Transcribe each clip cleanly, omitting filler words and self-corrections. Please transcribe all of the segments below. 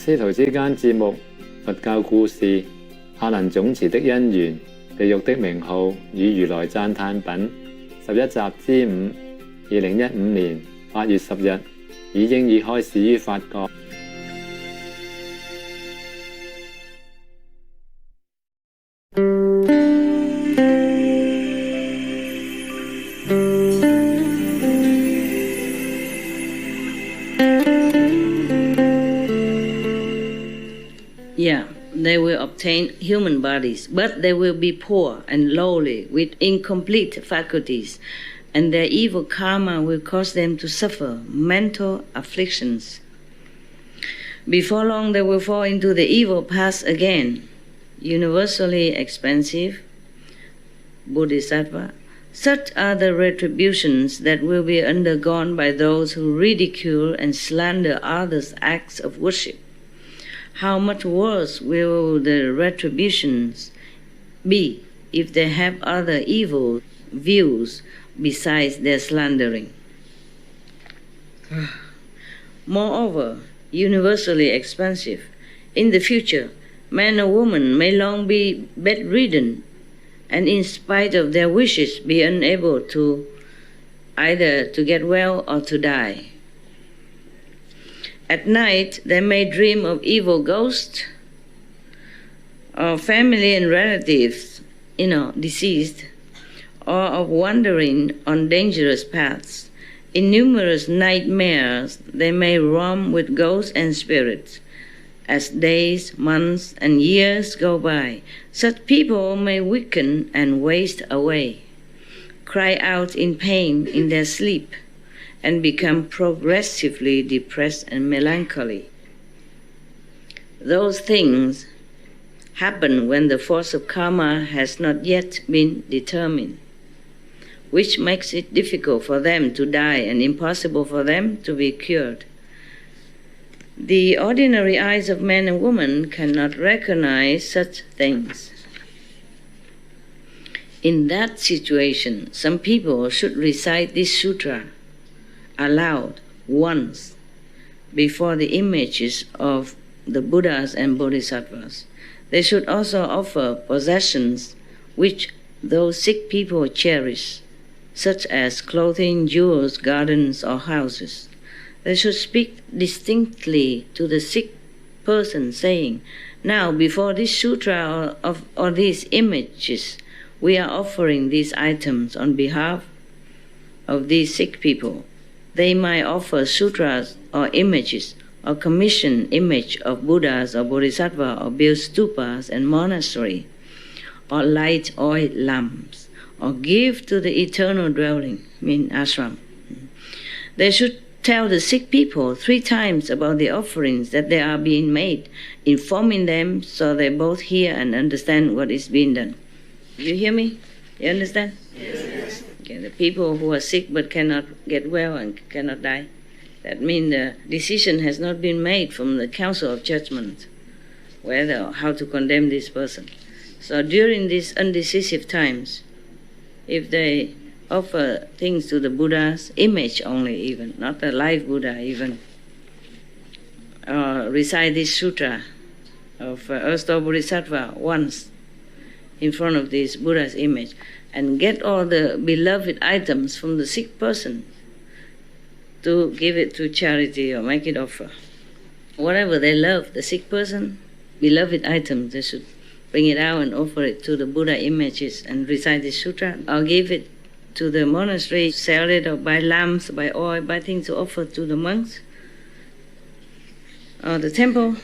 師徒之間節目、佛教故事、阿難總持的因緣、地獄的名號與如來讚歎品11集之5 2015年8月10日已經已開始於法國。Yeah, they will obtain human bodies, but they will be poor and lowly with incomplete faculties, and their evil karma will cause them to suffer mental afflictions. Before long, they will fall into the evil path again. Universally expensive, Bodhisattva, such are the retributions that will be undergone by those who ridicule and slander others' acts of worship. How much worse will the retributions be if they have other evil views besides their slandering? Moreover, universally expensive, in the future, man or woman may long be bedridden and in spite of their wishes be unable to either to get well or to die. At night, they may dream of evil ghosts or family and relatives, deceased, or of wandering on dangerous paths. In numerous nightmares, they may roam with ghosts and spirits. As days, months, and years go by, such people may weaken and waste away, cry out in pain in their sleep, and become progressively depressed and melancholy. Those things happen when the force of karma has not yet been determined, which makes it difficult for them to die and impossible for them to be cured. The ordinary eyes of men and women cannot recognize such things. In that situation, some people should recite this sutra aloud once before the images of the Buddhas and Bodhisattvas. They should also offer possessions which those sick people cherish, such as clothing, jewels, gardens, or houses. They should speak distinctly to the sick person, saying, "Now, before this sutra or these images, we are offering these items on behalf of these sick people." They might offer sutras or images, or commission image of Buddhas or Bodhisattva, or build stupas and monastery, or light oil lamps, or give to the eternal dwelling, ashram. They should tell the sick people 3 times about the offerings that they are being made, informing them so they both hear and understand what is being done. You hear me? You understand? Yes. Okay, the people who are sick but cannot get well and cannot die, that means the decision has not been made from the Council of Judgment whether or how to condemn this person. So during these undecisive times, if they offer things to the Buddha's image only, even not the live Buddha even, or recite this sutra of Ersto Bodhisattva once in front of this Buddha's image, and get all the beloved items from the sick person to give it to charity or make it offer. Whatever they love, the sick person, beloved items, they should bring it out and offer it to the Buddha images and recite the sutra, or give it to the monastery, sell it, or buy lamps, buy oil, buy things to offer to the monks, or the temple.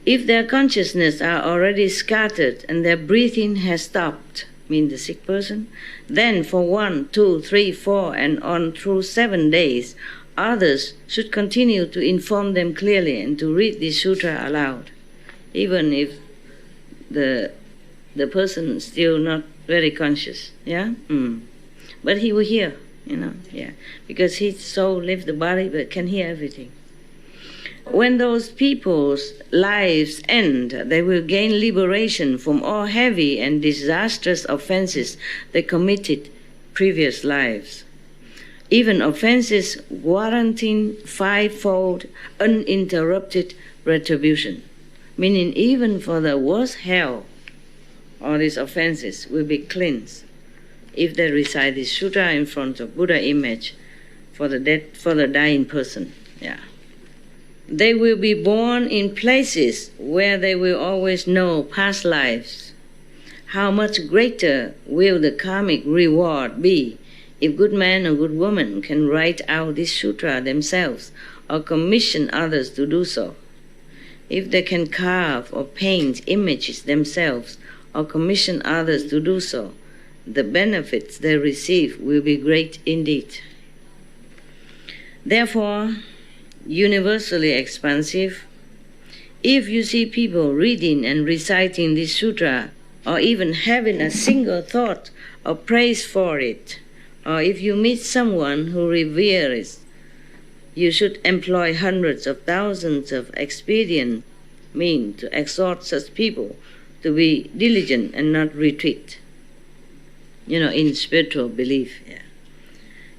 If their consciousness are already scattered and their breathing has stopped, the sick person, then for 1, 2, 3, 4, and on through 7 days, others should continue to inform them clearly and to read this sutra aloud, even if the person is still not very conscious, But he will hear, because his soul leaves the body but can hear everything. When those people's lives end, they will gain liberation from all heavy and disastrous offenses they committed previous lives. even offenses warranting fivefold uninterrupted retribution, meaning even for the worst hell, all these offenses will be cleansed if they recite this sutra in front of Buddha image for the dying person. Yeah. They will be born in places where they will always know past lives. How much greater will the karmic reward be if good man or good woman can write out this sutra themselves or commission others to do so. If they can carve or paint images themselves or commission others to do so, the benefits they receive will be great indeed. Therefore, universally expansive, if you see people reading and reciting this sutra, or even having a single thought of praise for it, or if you meet someone who reveres, you should employ hundreds of thousands of expedient means to exhort such people to be diligent and not retreat, in spiritual belief. Yeah.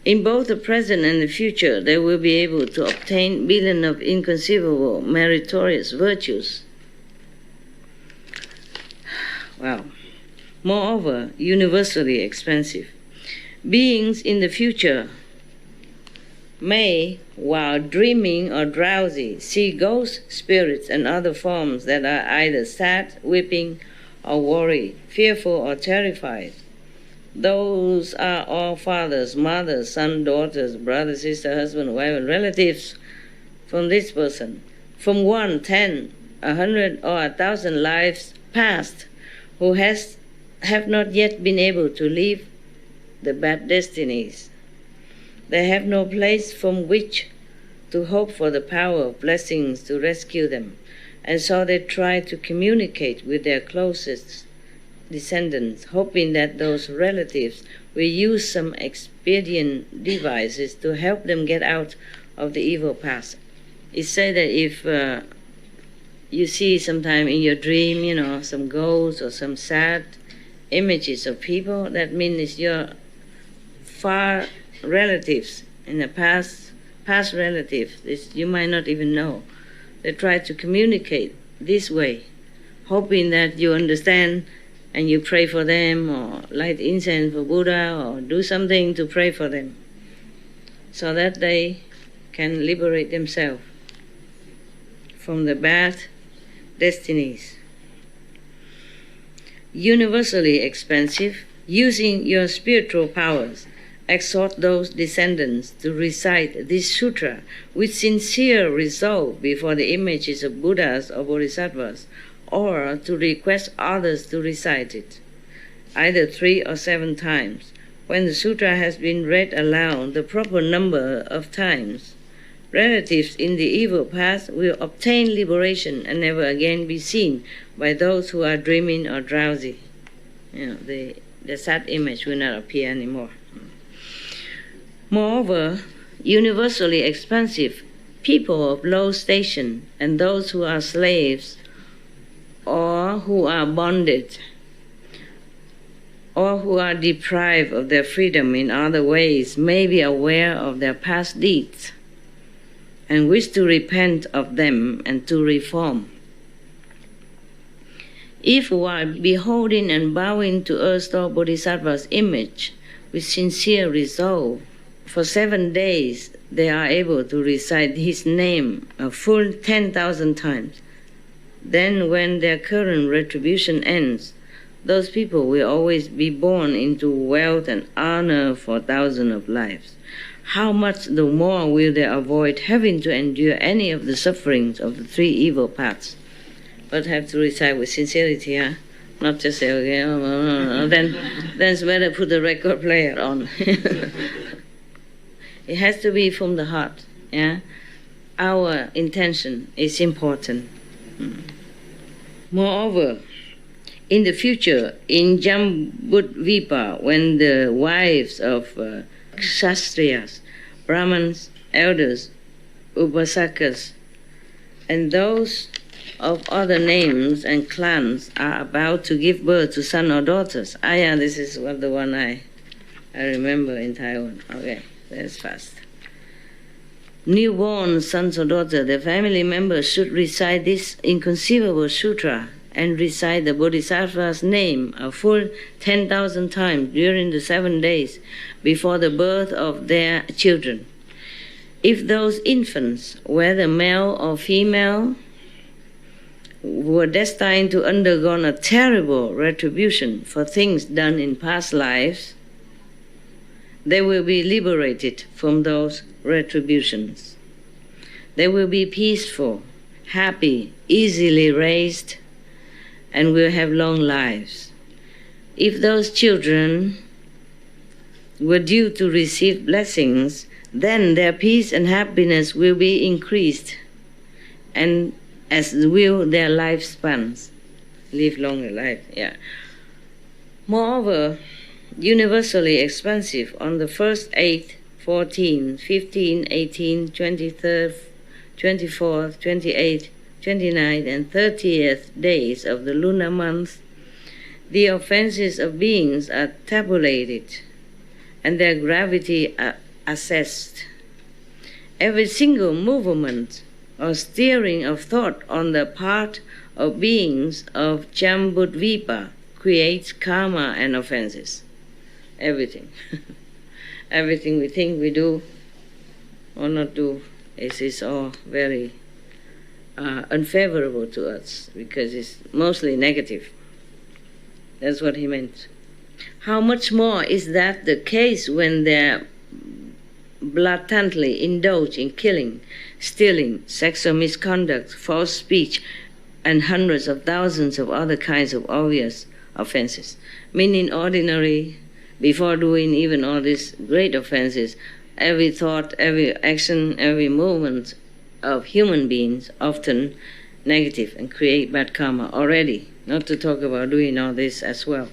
In both the present and the future, they will be able to obtain billions of inconceivable meritorious virtues. Wow. Moreover, universally expansive, beings in the future may, while dreaming or drowsy, see ghost spirits and other forms that are either sad, weeping, or worried, fearful, or terrified. Those are all fathers, mothers, sons, daughters, brothers, sisters, husband, wife, and relatives from this person, from 1, 10, 100, or 1,000 lives past, who have not yet been able to leave the bad destinies. They have no place from which to hope for the power of blessings to rescue them, and so they try to communicate with their closest descendants, hoping that those relatives will use some expedient devices to help them get out of the evil path. It's said that if you see sometime in your dream, some ghosts or some sad images of people, that means your far relatives in the past relatives. You might not even know. They try to communicate this way, hoping that you understand and you pray for them, or light incense for Buddha, or do something to pray for them, so that they can liberate themselves from the bad destinies. Universally expansive, using your spiritual powers, exhort those descendants to recite this sutra with sincere resolve before the images of Buddhas or Bodhisattvas, or to request others to recite it, either 3 or 7 times. When the sutra has been read aloud the proper number of times, relatives in the evil path will obtain liberation and never again be seen by those who are dreaming or drowsy. The sad image will not appear anymore. Moreover, universally expansive, people of low station and those who are slaves or who are bonded or who are deprived of their freedom in other ways may be aware of their past deeds and wish to repent of them and to reform. If while beholding and bowing to Earth-Star Bodhisattva's image with sincere resolve, for 7 days they are able to recite his name a full 10,000 times, then when their current retribution ends, those people will always be born into wealth and honor for thousands of lives. How much the more will they avoid having to endure any of the sufferings of the 3 evil paths? But have to recite with sincerity, not just say, okay, then it's better put the record player on. It has to be from the heart. Our intention is important. Moreover, in the future, in Jambudvipa, when the wives of Kshatriyas, Brahmins, elders, Upasakas, and those of other names and clans are about to give birth to sons or daughters. This is the one I remember in Taiwan. Okay. That's fast. Newborn sons or daughters, the family members should recite this inconceivable sutra and recite the Bodhisattva's name a full 10,000 times during the 7 days before the birth of their children. If those infants, whether male or female, were destined to undergo a terrible retribution for things done in past lives, they will be liberated from those retributions. They will be peaceful, happy, easily raised, and will have long lives. If those children were due to receive blessings, then their peace and happiness will be increased, and as will their lifespans. Live longer life, yeah. Moreover, universally expansive on the first 8, 14, 15, 18, 23rd, 24th, 28th, 29th, and 30th days of the lunar month, the offenses of beings are tabulated and their gravity assessed. Every single movement or steering of thought on the part of beings of Jambudvipa creates karma and offenses. Everything. Everything we think we do or not do is all very unfavorable to us because it's mostly negative. That's what he meant. How much more is that the case when they're blatantly indulge in killing, stealing, sexual misconduct, false speech, and hundreds of thousands of other kinds of obvious offenses. Meaning ordinary, before doing even all these great offenses, every thought, every action, every movement of human beings often negative and create bad karma already, not to talk about doing all this as well.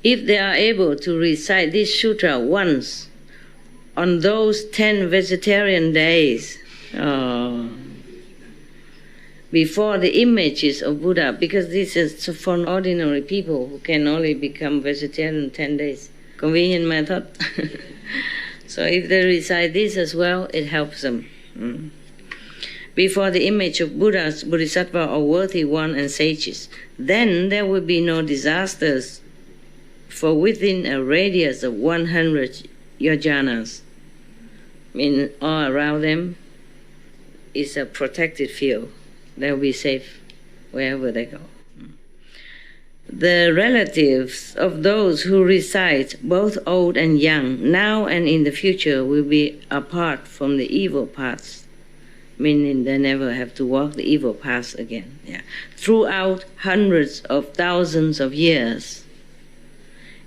If they are able to recite this sutra once on those 10 vegetarian days, before the images of Buddha, because this is for ordinary people who can only become vegetarian in 10 days. Convenient method. So if they recite this as well, it helps them. Before the image of Buddhas, Bodhisattva, or worthy one and sages, then there will be no disasters, for within a radius of 100 yojanas, mean all around them is a protected field. They'll be safe wherever they go. The relatives of those who recite, both old and young, now and in the future, will be apart from the evil paths, meaning they never have to walk the evil paths again. Yeah. Throughout hundreds of thousands of years,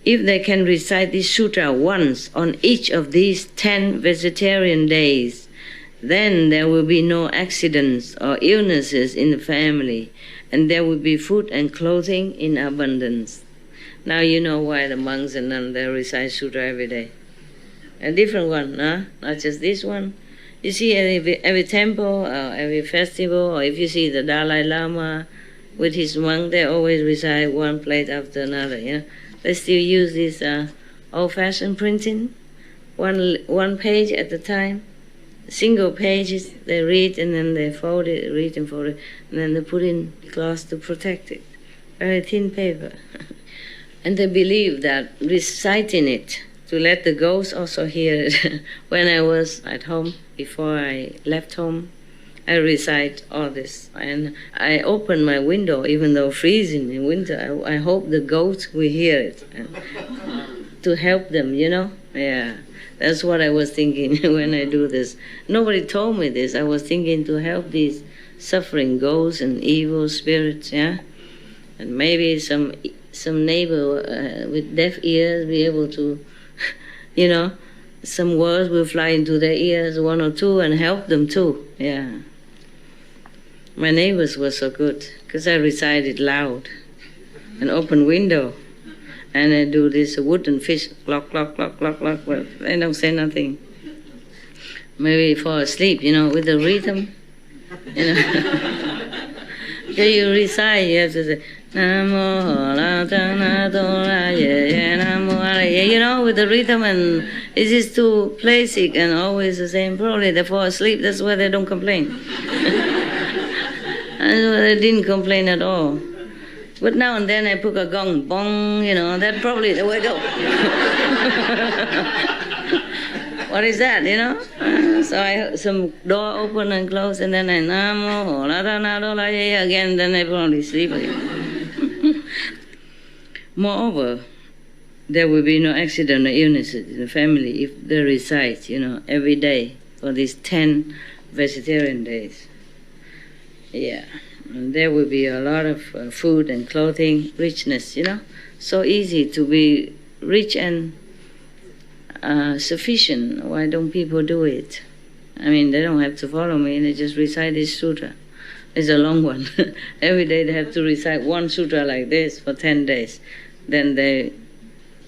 if they can recite this sutra once on each of these 10 vegetarian days, then there will be no accidents or illnesses in the family, and there will be food and clothing in abundance. Now you know why the monks and nuns, they recite sutra every day. A different one, huh? Not just this one. You see every temple, or every festival, or if you see the Dalai Lama with his monk, they always recite one plate after another, you know. They still use this old-fashioned printing, one page at a time. Single pages, they read and then they fold it, read and fold it, and then they put in cloth to protect it. Very thin paper. And they believe that reciting it, to let the ghosts also hear it. When I was at home, before I left home, I recite all this. And I open my window, even though freezing in winter, I hope the ghosts will hear it. To help them, you know? Yeah. That's what I was thinking when I do this. Nobody told me this. I was thinking to help these suffering ghosts and evil spirits, yeah? And maybe some neighbor with deaf ears be able to, you know, some words will fly into their ears, one or two, and help them too, yeah. My neighbors were so good, because I recited loud, an open window. And I do this wooden fish, clock, clock, clock, clock, clock, but they don't say nothing. Maybe fall asleep, you know, with the rhythm, you know. So you recite, you have to say, Namo la ta na do la ye ye namo la ye. You know, with the rhythm, and it is too basic and always the same. Probably they fall asleep, that's why they don't complain. And they didn't complain at all. But now and then I put a gong, bong, you know, that probably the way to go. What is that, you know? So I some door open and close, and then I namo la ta na do la ye again, then I probably sleep again. Moreover, there will be no accident or illnesses in the family if they recite, you know, every day for these 10 vegetarian days. Yeah, and there will be a lot of food and clothing, richness, you know. So easy to be rich and sufficient. Why don't people do it? I mean, they don't have to follow me, they just recite this sutra. It's a long one. Every day they have to recite one sutra like this for 10 days. Then they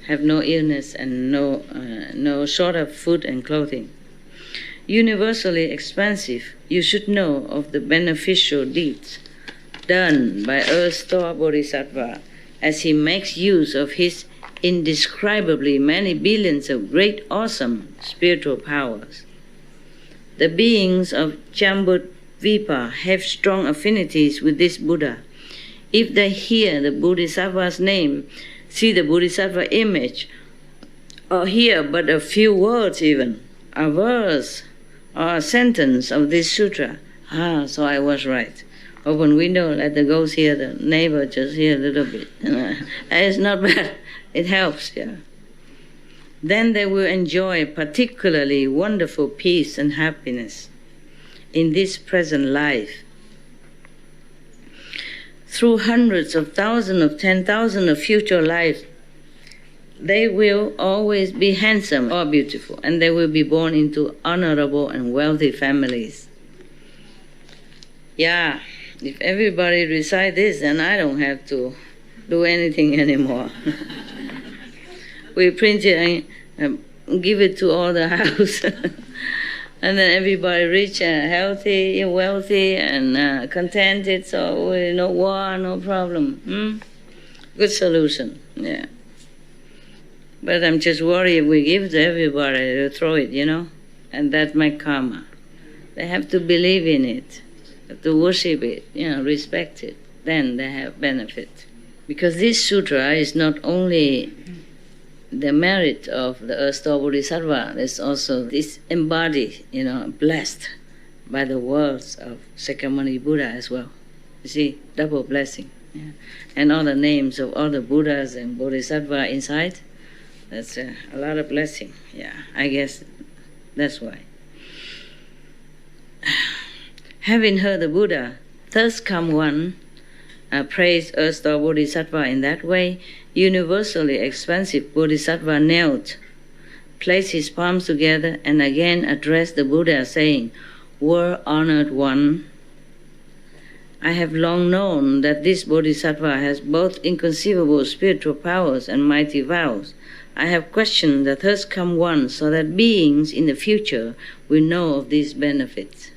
have no illness and no short of food and clothing. Universally expansive, you should know of the beneficial deeds done by Earth-Store Bodhisattva as he makes use of his indescribably many billions of great, awesome spiritual powers. The beings of Jambudvipa have strong affinities with this Buddha. If they hear the Bodhisattva's name, see the Bodhisattva image, or hear but a few words even, a verse or a sentence of this sutra, so I was right. Open window, let the ghost hear, the neighbor just hear a little bit. It's not bad, it helps, yeah. Then they will enjoy particularly wonderful peace and happiness in this present life. Through hundreds of thousands of 10,000 of future lives, they will always be handsome or beautiful, and they will be born into honorable and wealthy families. Yeah, if everybody recite this, then I don't have to do anything anymore. We print it and give it to all the house. And then everybody rich and healthy and wealthy and contented, so no war, no problem. Good solution, yeah. But I'm just worried if we give to everybody, they'll throw it, you know, and that's my karma. They have to believe in it, have to worship it, you know, respect it, then they have benefit. Because this sutra is not only the merit of the Earth-Store Bodhisattva, there's also this embodied, you know, blessed by the words of Sakyamuni Buddha as well. You see, double blessing. Yeah. And all the names of all the Buddhas and Bodhisattva inside, that's a lot of blessing. Yeah, I guess that's why. Having heard the Buddha, thus come one, praise Earth-Store Bodhisattva in that way, universally expansive Bodhisattva knelt, placed his palms together, and again addressed the Buddha, saying, "World-honored one, I have long known that this Bodhisattva has both inconceivable spiritual powers and mighty vows. I have questioned the thus come one so that beings in the future will know of these benefits."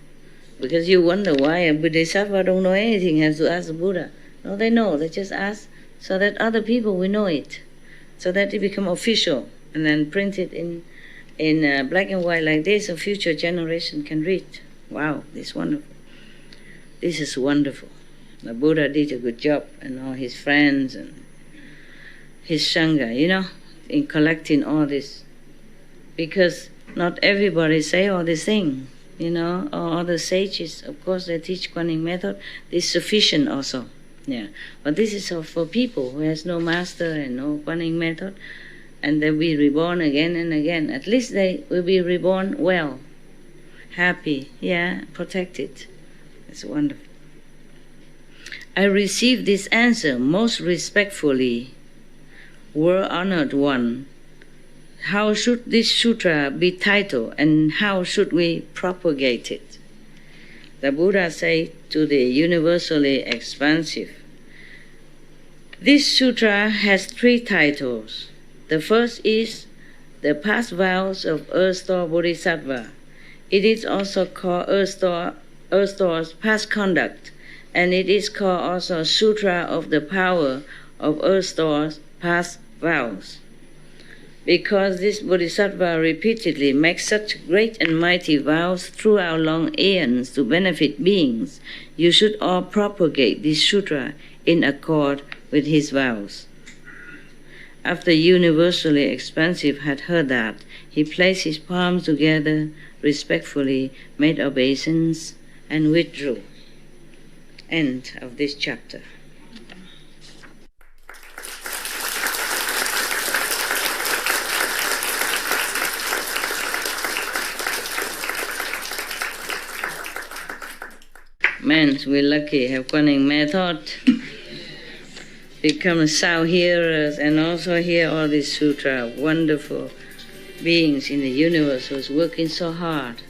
Because you wonder why a Bodhisattva don't know anything, has to ask the Buddha. No, they know, they just ask so that other people will know it, so that it become official, and then print it in black and white like this, a future generation can read. Wow, this is wonderful. This is wonderful. The Buddha did a good job, and all his friends and his Sangha, you know, in collecting all this. Because not everybody say all these things, you know, all the sages, of course, they teach Kuan method. This is sufficient also. Yeah, but this is for people who has no master and no Kuan method, and they'll be reborn again and again. At least they will be reborn well, happy, yeah, protected. It's wonderful. I received this answer most respectfully. World-honored one, how should this sutra be titled, and how should we propagate it? The Buddha said to the universally expansive, this sutra has 3 titles. The first is the past vows of Earth-Store Bodhisattva. It is also called Earth-Store's past conduct, And it is called also Sutra of the Power of Earth's Past Vows. Because this Bodhisattva repeatedly makes such great and mighty vows throughout long aeons to benefit beings, you should all propagate this sutra in accord with his vows. After Universally Expansive had heard that, he placed his palms together, respectfully made obeisance, and withdrew. End of this chapter. Man, we're lucky, have Kuan method, become sound hearers, and also hear all these sutra, wonderful beings in the universe who's working so hard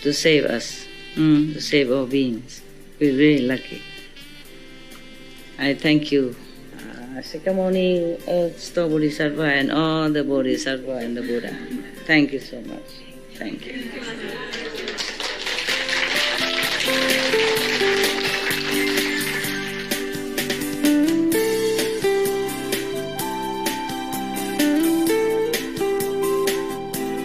to save us, to save all beings. We're really lucky. I thank you, Sakyamuni, Earth Bodhisattva, and all the Bodhisattva and the Buddha. Thank you so much. Thank you.